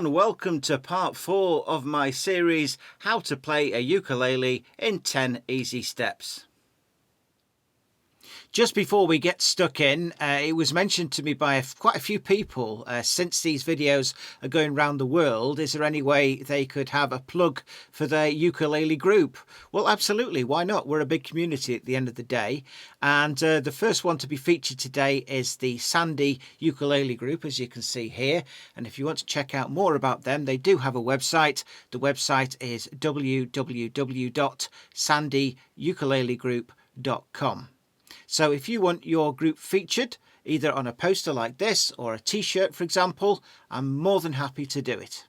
and welcome to part 4 of my series, How to Play a Ukulele in 10 Easy Steps. Just before we get stuck in, it was mentioned to me by quite a few people since these videos are going around the world, is there any way they could have a plug for their ukulele group? Well, absolutely, why not? We're a big community at the end of the day. And the first one to be featured today is the Sandy Ukulele group, as you can see here. And if you want to check out more about them, they do have a website. The website is www.sandyyukelelegroup.com. So if you want your group featured, either on a poster like this or a t-shirt, for example, I'm more than happy to do it.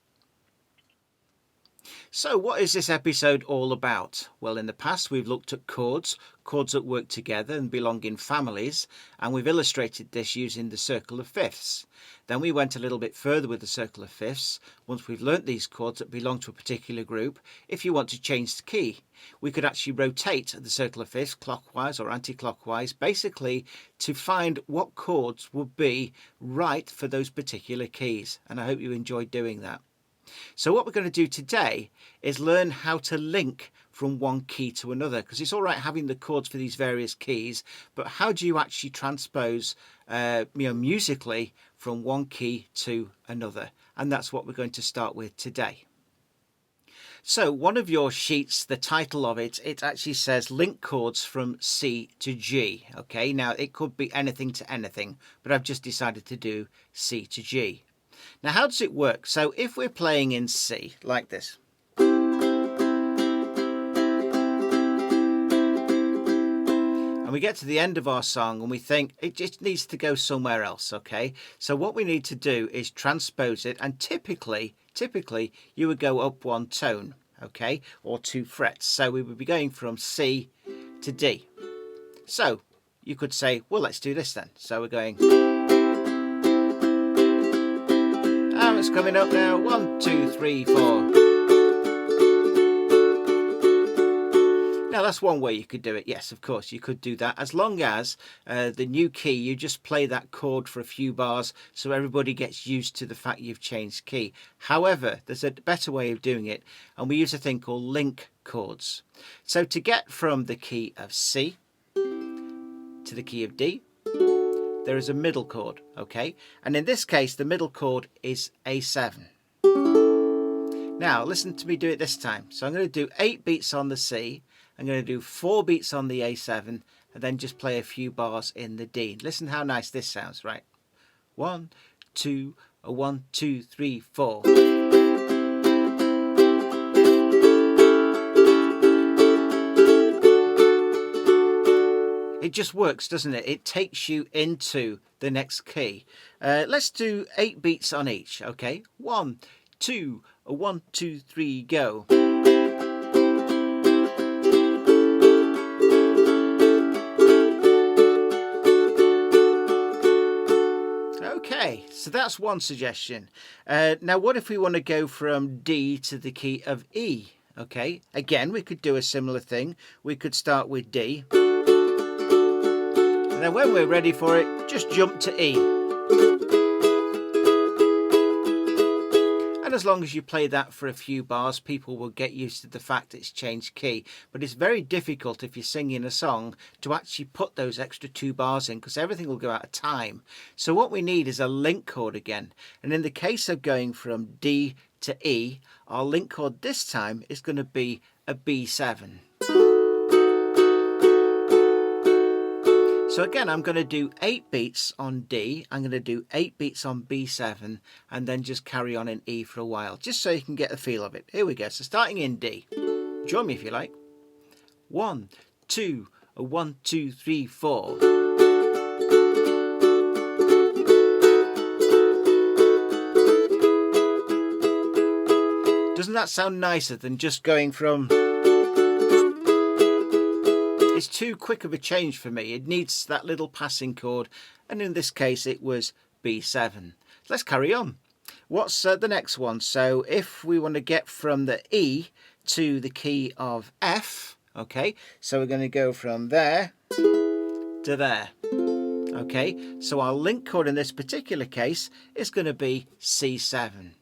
So what is this episode all about? Well, in the past we've looked at chords that work together and belong in families, and we've illustrated this using the circle of fifths. Then we went a little bit further with the circle of fifths. Once we've learnt these chords that belong to a particular group, if you want to change the key, we could actually rotate the circle of fifths clockwise or anti-clockwise, basically to find what chords would be right for those particular keys. And I hope you enjoyed doing that. So what we're going to do today is learn how to link from one key to another, because it's all right having the chords for these various keys, but how do you actually transpose musically from one key to another? And that's what we're going to start with today. So one of your sheets, the title of it actually says link chords from C to G. Okay, now it could be anything to anything, but I've just decided to do C to G. Now, how does it work? So if we're playing in C, like this, and we get to the end of our song and we think it just needs to go somewhere else, okay? So what we need to do is transpose it, and typically you would go up one tone, okay, or 2 frets. So we would be going from C to D. So you could say, well, let's do this then. So we're going... it's coming up now. 1, 2, 3, 4. Now that's one way you could do it. Yes, of course you could do that, as long as the new key, you just play that chord for a few bars so everybody gets used to the fact you've changed key. However, there's a better way of doing it, and we use a thing called link chords. So to get from the key of C to the key of D, there is a middle chord, okay? And in this case, the middle chord is A7. Now, listen to me do it this time. So I'm going to do 8 beats on the C, I'm going to do 4 beats on the A7, and then just play a few bars in the D. Listen how nice this sounds, right? 1, 2, 1, 2, 3, 4. It just works, doesn't it? It takes you into the next key. Let's do 8 beats on each, okay? 1, 2, 1, 2, 3, go. Okay, so that's one suggestion. Now, what if we want to go from D to the key of E? Okay, again, we could do a similar thing. We could start with D. And then when we're ready for it, just jump to E. And as long as you play that for a few bars, people will get used to the fact it's changed key. But it's very difficult if you're singing a song to actually put those extra 2 bars in, because everything will go out of time. So what we need is a link chord again. And in the case of going from D to E, our link chord this time is going to be a B7. So again, I'm going to do 8 beats on D, I'm going to do 8 beats on B7, and then just carry on in E for a while, just so you can get the feel of it. Here we go. So starting in D, join me if you like. 1, 2, 1, 2, 3, 4. Doesn't that sound nicer than just going from... It's too quick of a change for me. It needs that little passing chord, and in this case it was B7. Let's carry on. What's the next one? So if we want to get from the E to the key of F, okay, so we're going to go from there to there. Okay, so our link chord in this particular case is going to be C7.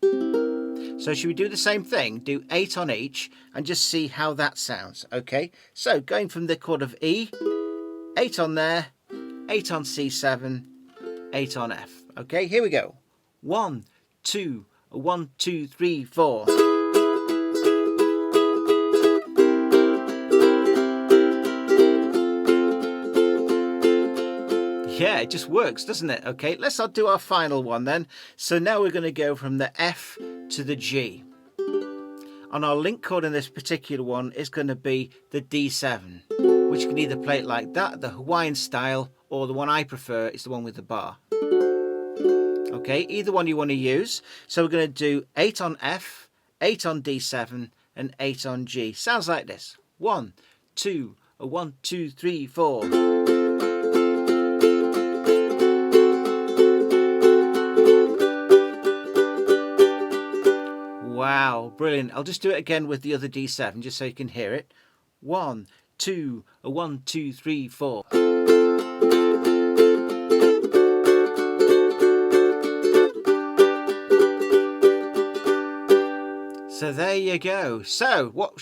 So should we do the same thing? Do 8 on each and just see how that sounds, okay? So going from the chord of E, 8 on there, 8 on C7, 8 on F. Okay, here we go. 1, 2, 1, 2, 3, 4. Yeah, it just works, doesn't it? Okay, let's do our final one then. So now we're going to go from the F to the G. And our link chord in this particular one is going to be the D7, which you can either play it like that, the Hawaiian style, or the one I prefer is the one with the bar. Okay, either one you want to use. So we're going to do 8 on F, 8 on D7, and 8 on G. Sounds like this. 1, 2, 1, 2, 3, 4. Wow, brilliant. I'll just do it again with the other D7 just so you can hear it. 1, 2, 1, 2, 3, 4. So there you go. So what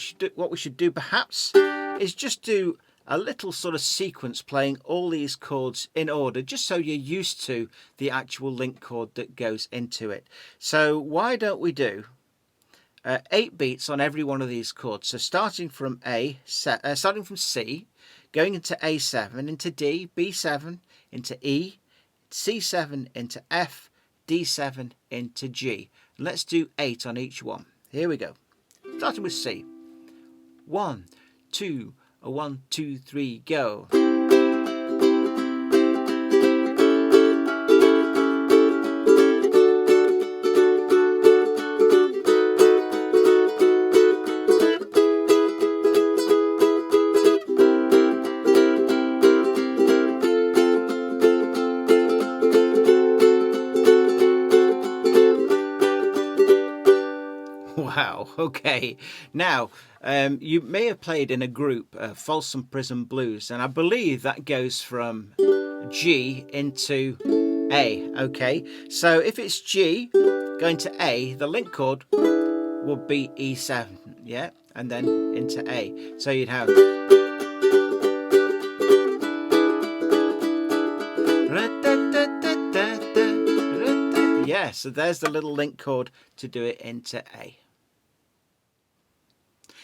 we should do perhaps is just do a little sort of sequence playing all these chords in order, just so you're used to the actual link chord that goes into it. So why don't we do 8 beats on every one of these chords. So starting from starting from C, going into A7, into D, B7, into E, C7 into F, D7 into G. And let's do 8 on each one. Here we go. Starting with C. 1, 2, 1, 2, 3, go. Wow, okay. Now, you may have played in a group, Folsom Prison Blues, and I believe that goes from G into A, okay? So if it's G going to A, the link chord would be E7, yeah? And then into A. So you'd have... Yeah, so there's the little link chord to do it into A.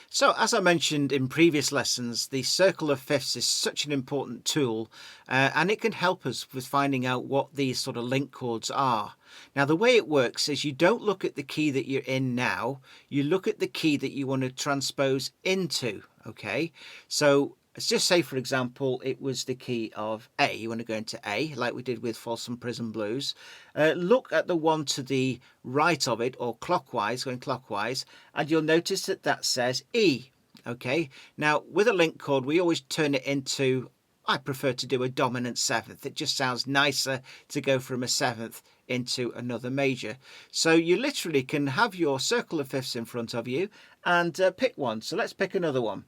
So, as I mentioned in previous lessons, the circle of fifths is such an important tool and it can help us with finding out what these sort of link chords are. Now, the way it works is you don't look at the key that you're in now, you look at the key that you want to transpose into, okay? So, let's just say, for example, it was the key of A. You want to go into A, like we did with Folsom Prison Blues. Look at the one to the right of it, or clockwise, going clockwise, and you'll notice that that says E. Okay, now with a link chord, we always turn it into, I prefer to do a dominant seventh. It just sounds nicer to go from a seventh into another major. So you literally can have your circle of fifths in front of you and pick one. So let's pick another one.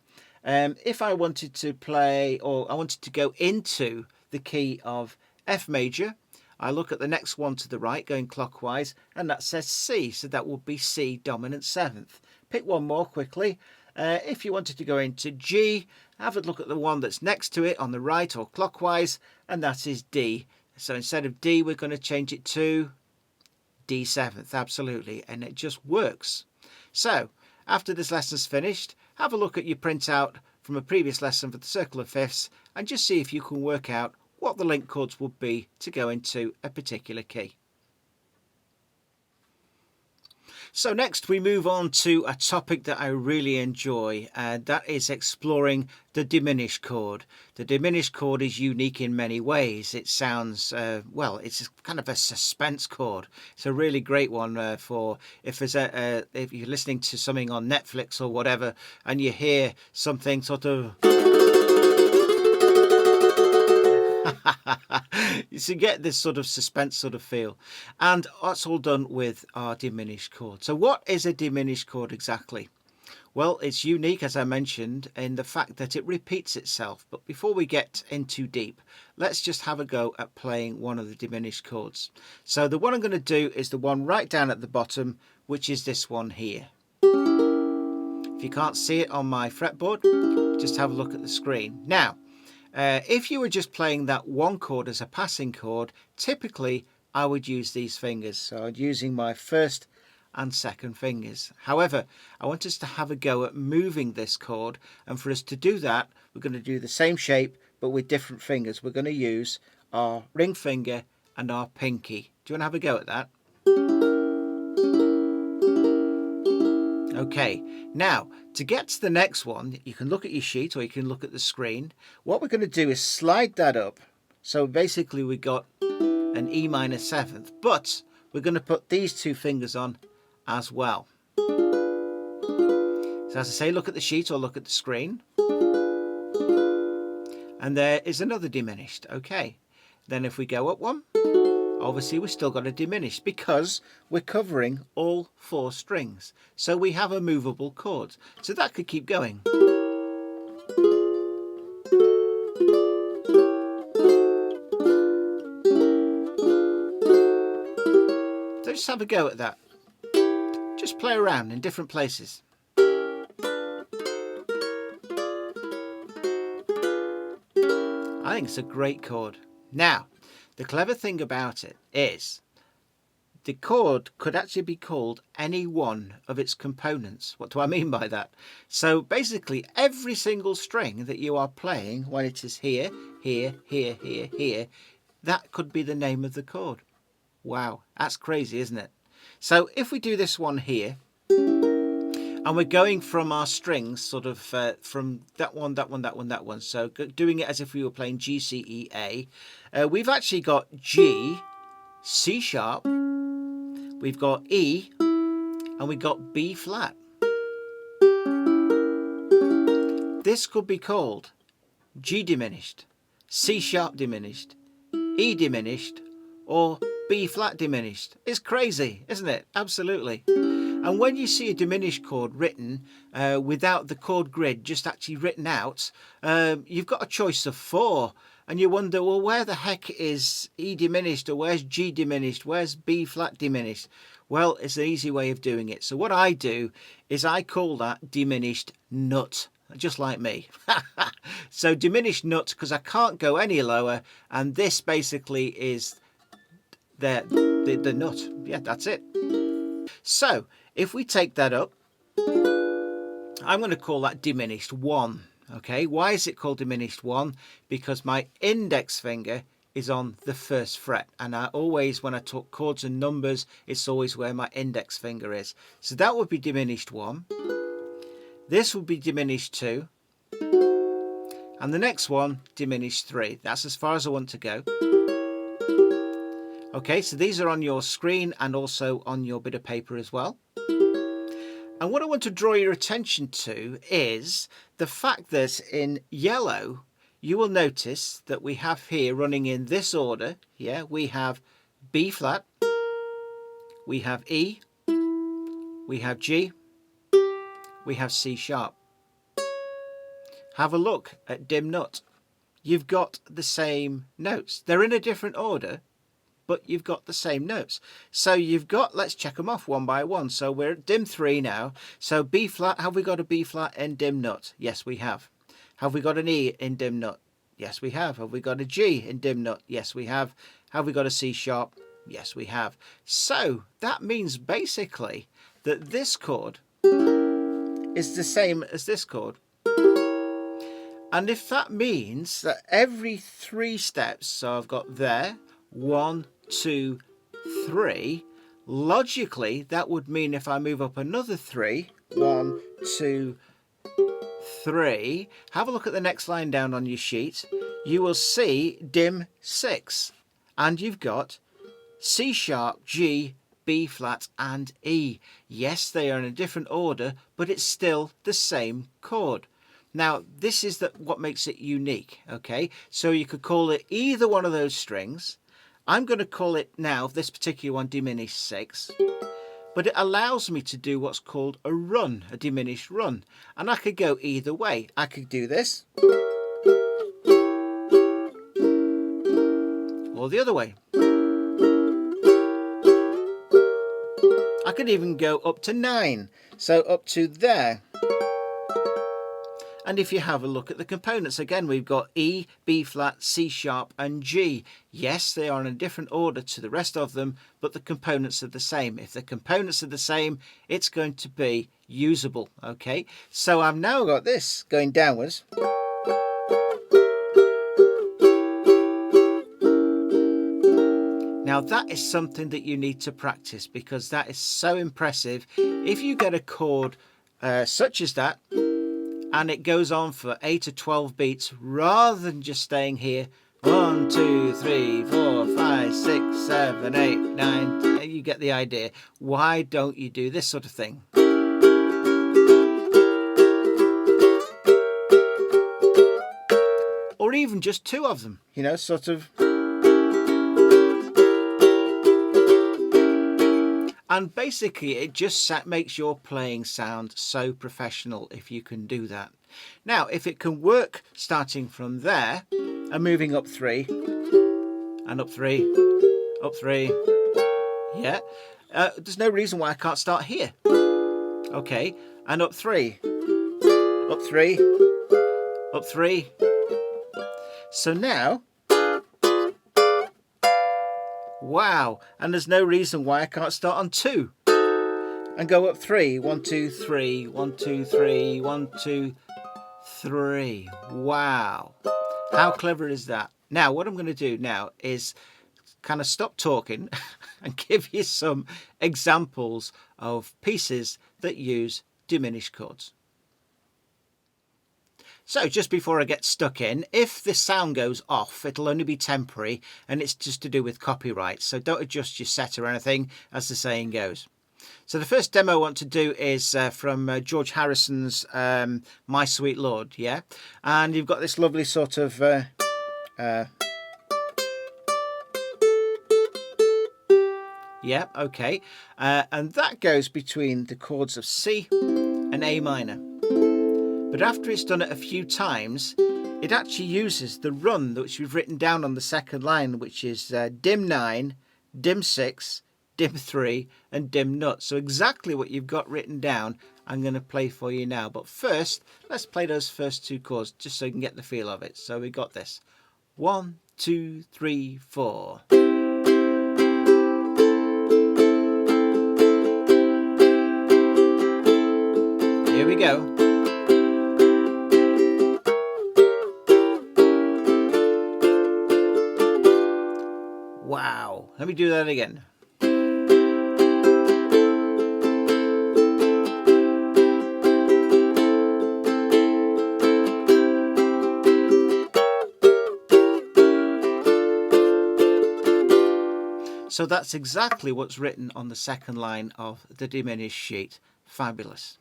If I wanted to play, or I wanted to go into the key of F major, I look at the next one to the right going clockwise, and that says C, so that would be C dominant seventh. Pick one more quickly. If you wanted to go into G, have a look at the one that's next to it on the right or clockwise, and that is D. So instead of D, we're going to change it to D seventh, absolutely, and it just works. So after this lesson's finished, have a look at your printout from a previous lesson for the circle of fifths and just see if you can work out what the link chords would be to go into a particular key. So next we move on to a topic that I really enjoy, and that is exploring the diminished chord. The diminished chord is unique in many ways. It sounds, well, it's kind of a suspense chord. It's a really great one for if you're listening to something on Netflix or whatever and you hear something sort of... You get this sort of suspense sort of feel, and that's all done with our diminished chord. So what is a diminished chord exactly? Well, it's unique, as I mentioned, in the fact that it repeats itself. But before we get in too deep, let's just have a go at playing one of the diminished chords. So the one I'm going to do is the one right down at the bottom, which is this one here. If you can't see it on my fretboard, just have a look at the screen. Now, if you were just playing that one chord as a passing chord, typically I would use these fingers. So I'm using my first and second fingers. However, I want us to have a go at moving this chord, and for us to do that, we're going to do the same shape but with different fingers. We're going to use our ring finger and our pinky. Do you want to have a go at that? Okay, now to get to the next one, you can look at your sheet or you can look at the screen. What we're going to do is slide that up. So basically we got an E minor seventh, but we're going to put these two fingers on as well. So as I say, look at the sheet or look at the screen. And there is another diminished. Okay, then if we go up one, obviously we've still got a diminished because we're covering all four strings. So we have a movable chord. So that could keep going. So just have a go at that. Just play around in different places. I think it's a great chord. Now, the clever thing about it is the chord could actually be called any one of its components. What do I mean by that? So basically every single string that you are playing when it is here, here, here, here, here, that could be the name of the chord. Wow, that's crazy, isn't it? So if we do this one here, and we're going from our strings, sort of from that one, that one, that one, that one. So doing it as if we were playing G, C, E, A. We've actually got G, C sharp, we've got E, and we've got B flat. This could be called G diminished, C sharp diminished, E diminished, or B flat diminished. It's crazy, isn't it? Absolutely. And when you see a diminished chord written without the chord grid just actually written out, you've got a choice of four. And you wonder, well, where the heck is E diminished, or where's G diminished, where's B flat diminished? Well, it's an easy way of doing it. So what I do is I call that diminished nut, just like me. So diminished nut, because I can't go any lower, and this basically is the nut. Yeah, that's it. So if we take that up, I'm going to call that diminished 1. Okay, why is it called diminished 1? Because my index finger is on the first fret, and I always, when I talk chords and numbers, it's always where my index finger is. So that would be diminished 1. This would be diminished 2. And the next one, diminished 3. That's as far as I want to go. Okay, so these are on your screen and also on your bit of paper as well. And what I want to draw your attention to is the fact that in yellow, you will notice that we have here running in this order. Yeah, we have B flat, we have E, we have G, we have C sharp. Have a look at dim nut. You've got the same notes. They're in a different order, but you've got the same notes. So you've got, let's check them off one by one. So we're at dim 3 now. So B flat, have we got a B flat in dim nut? Yes, we have. Have we got an E in dim nut? Yes, we have. Have we got a G in dim nut? Yes, we have. Have we got a C sharp? Yes, we have. So that means basically that this chord is the same as this chord. And if that means that every 3 steps, so I've got there, 1, 2, 3, logically that would mean if I move up another 3, 1, 2, 3, have a look at the next line down on your sheet, you will see dim 6, and you've got C sharp, G, B flat and E. Yes, they are in a different order, but it's still the same chord. Now, this is what makes it unique, okay? So you could call it either one of those strings. I'm going to call it now, this particular one, diminished 6. but it allows me to do what's called a run, a diminished run. And I could go either way. I could do this, or the other way. I could even go up to 9, so up to there. And if you have a look at the components, again, we've got E, B flat, C sharp and G. Yes, they are in a different order to the rest of them, but the components are the same. If the components are the same, it's going to be usable, okay? So I've now got this going downwards. Now that is something that you need to practice, because that is so impressive. If you get a chord such as that, and it goes on for 8 or 12 beats, rather than just staying here, 1, 2, 3, 4, 5, 6, 7, 8, 9, 10, you get the idea. Why don't you do this sort of thing? Or even just 2 of them, you know, sort of. And basically it just makes your playing sound so professional if you can do that. Now, if it can work starting from there and moving up 3 and up 3, up 3, yeah, there's no reason why I can't start here. Okay, and up 3, up 3, up 3. So now, wow, and there's no reason why I can't start on 2 and go up 3. 1, 2, 3, 1, 2, 3, 1, 2, 3. Wow, how clever is that? Now what I'm going to do now is kind of stop talking and give you some examples of pieces that use diminished chords. So just before I get stuck in, if the sound goes off, it'll only be temporary, and it's just to do with copyright. So don't adjust your set or anything, as the saying goes. So the first demo I want to do is from George Harrison's My Sweet Lord, yeah? And you've got this lovely sort of... yeah, okay. And that goes between the chords of C and A minor. But after it's done it a few times, it actually uses the run which we've written down on the second line, which is dim 9, dim 6, dim 3 and dim nut. So exactly what you've got written down, I'm going to play for you now. But first, let's play those first 2 chords just so you can get the feel of it. So we got this. 1, 2, 3, 4. Here we go. Wow, let me do that again. So that's exactly what's written on the second line of the diminished sheet. Fabulous.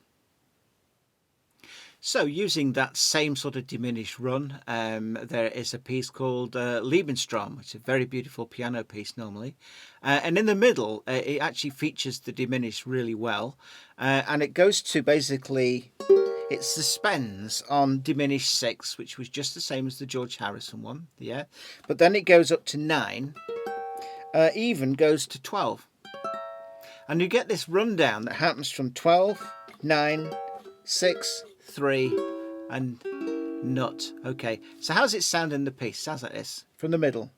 So using that same sort of diminished run, there is a piece called Lebenstraum, which is a very beautiful piano piece normally. And in the middle, it actually features the diminished really well. And it goes to basically, it suspends on diminished 6, which was just the same as the George Harrison one, yeah. But then it goes up to 9, even goes to 12. And you get this rundown that happens from 12, 9, 6, 3 and nut. Okay, so how's it sound in the piece? Sounds like this from the middle.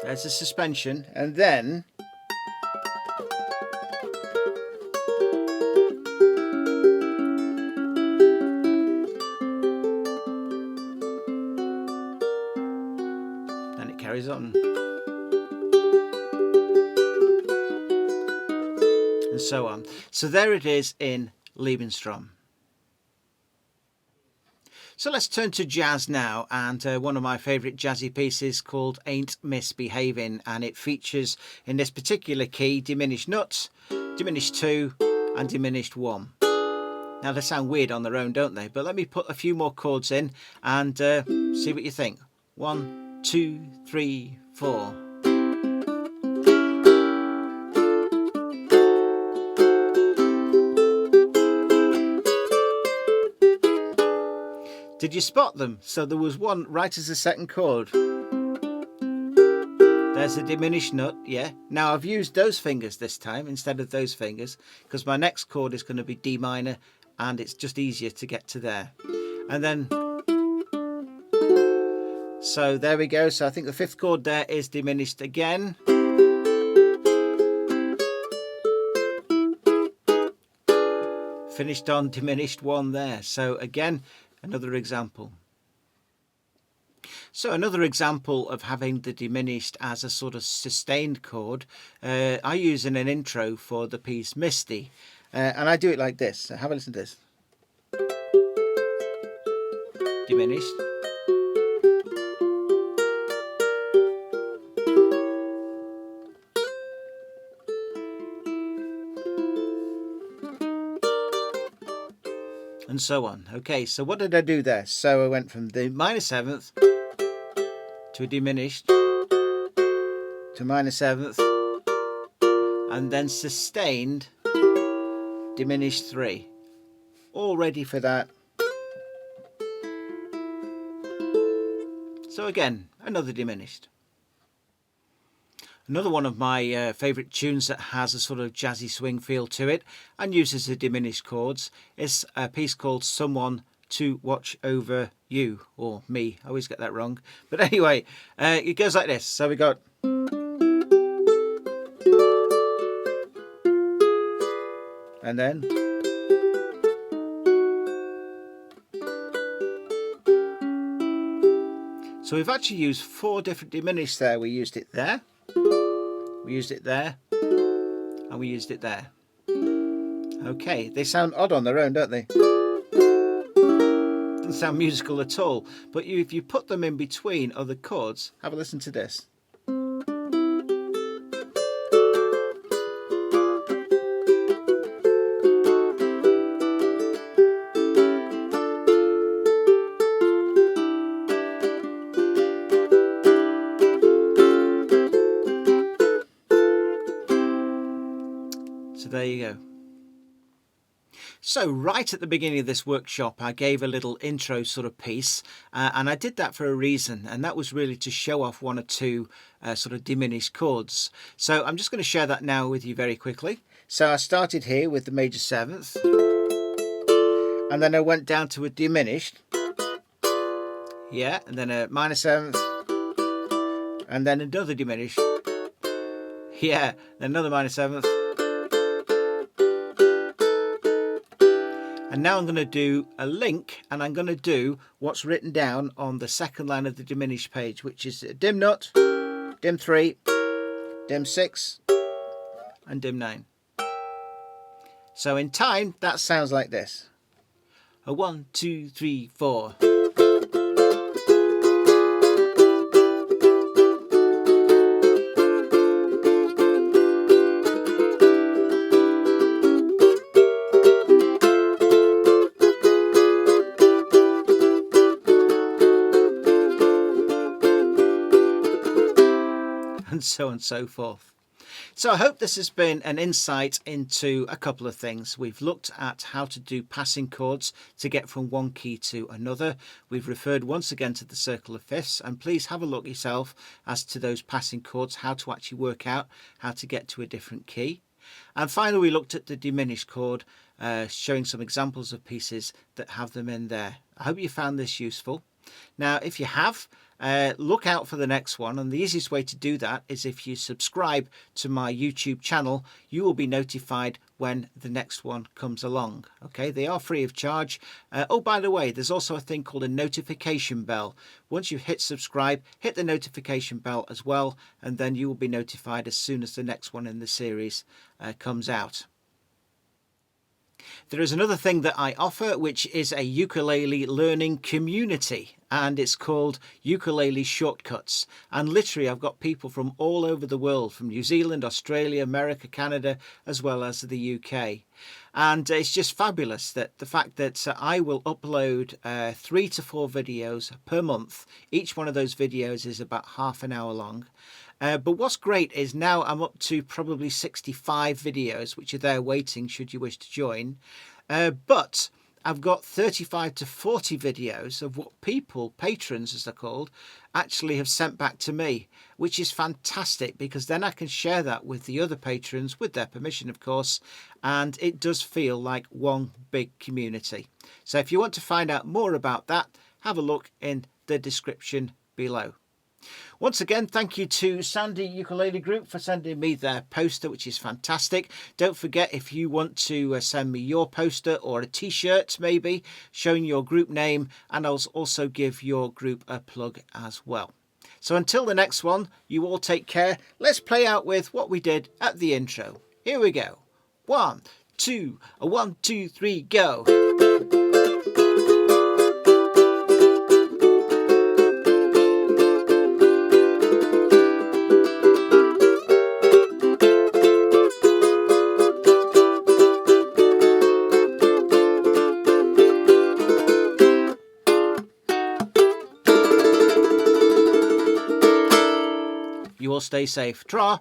There's a suspension, and then it carries on. And so on. So there it is in Lebenstraum. So let's turn to jazz now, and one of my favourite jazzy pieces called Ain't Misbehaving, and it features in this particular key diminished nuts, diminished 2 and diminished 1. Now they sound weird on their own, don't they? But let me put a few more chords in and see what you think. 1, 2, 3, 4. Did you spot them? So there was one right as the second chord. There's a diminished nut, yeah. Now I've used those fingers this time instead of those fingers because my next chord is going to be D minor and it's just easier to get to there. And then, so there we go. So I think the fifth chord there is diminished again. Finished on diminished 1 there. So again, another example. So another example of having the diminished as a sort of sustained chord, I use in an intro for the piece Misty. And I do it like this. So have a listen to this. Diminished. And so on. Okay, so what did I do there? So I went from the minor 7th to a diminished to minor 7th and then sustained diminished 3. All ready for that. So again, another diminished. Another one of my favourite tunes that has a sort of jazzy swing feel to it and uses the diminished chords is a piece called Someone to Watch Over You, or Me. I always get that wrong. But anyway, it goes like this. So we got... And then... So we've actually used 4 different diminished there. We used it there. We used it there, and we used it there. Okay, they sound odd on their own, don't they? Doesn't sound musical at all, but if you put them in between other chords, have a listen to this. So there you go. So right at the beginning of this workshop, I gave a little intro sort of piece, and I did that for a reason, and that was really to show off 1 or 2 sort of diminished chords. So I'm just going to share that now with you very quickly. So I started here with the major 7th, and then I went down to a diminished, yeah, and then a minor 7th, and then another diminished, yeah, then another minor 7th. And now I'm going to do a link, and I'm going to do what's written down on the second line of the diminished page, which is dim nut, dim 3, dim 6, and dim 9. So in time, that sounds like this. A 1, 2, 3, 4. And so on and so forth. So I hope this has been an insight into a couple of things. We've looked at how to do passing chords to get from one key to another. We've referred once again to the circle of fifths, and please have a look yourself as to those passing chords, how to actually work out how to get to a different key. And finally, we looked at the diminished chord, showing some examples of pieces that have them in there. I hope you found this useful. Now, if you have, look out for the next one, and the easiest way to do that is if you subscribe to my YouTube channel. You will be notified when the next one comes along. Okay, they are free of charge. Oh, by the way, there's also a thing called a notification bell. Once you hit subscribe, hit the notification bell as well, and then you will be notified as soon as the next one in the series comes out. There is another thing that I offer, which is a ukulele learning community, and it's called Ukulele Shortcuts. And literally, I've got people from all over the world, from New Zealand, Australia, America, Canada, as well as the UK. And it's just fabulous that the fact that I will upload 3 to 4 videos per month. Each one of those videos is about half an hour long. But what's great is now I'm up to probably 65 videos, which are there waiting should you wish to join. But I've got 35 to 40 videos of what people, patrons as they're called, actually have sent back to me, which is fantastic because then I can share that with the other patrons, with their permission, of course, and it does feel like one big community. So if you want to find out more about that, have a look in the description below. Once again, thank you to Sandy Ukulele Group for sending me their poster, which is fantastic. Don't forget, if you want to send me your poster or a t-shirt maybe showing your group name, and I'll also give your group a plug as well. So until the next one, you all take care. Let's play out with what we did at the intro. Here we go. 1, 2, 1, 2, 3, go. You all stay safe. Tra!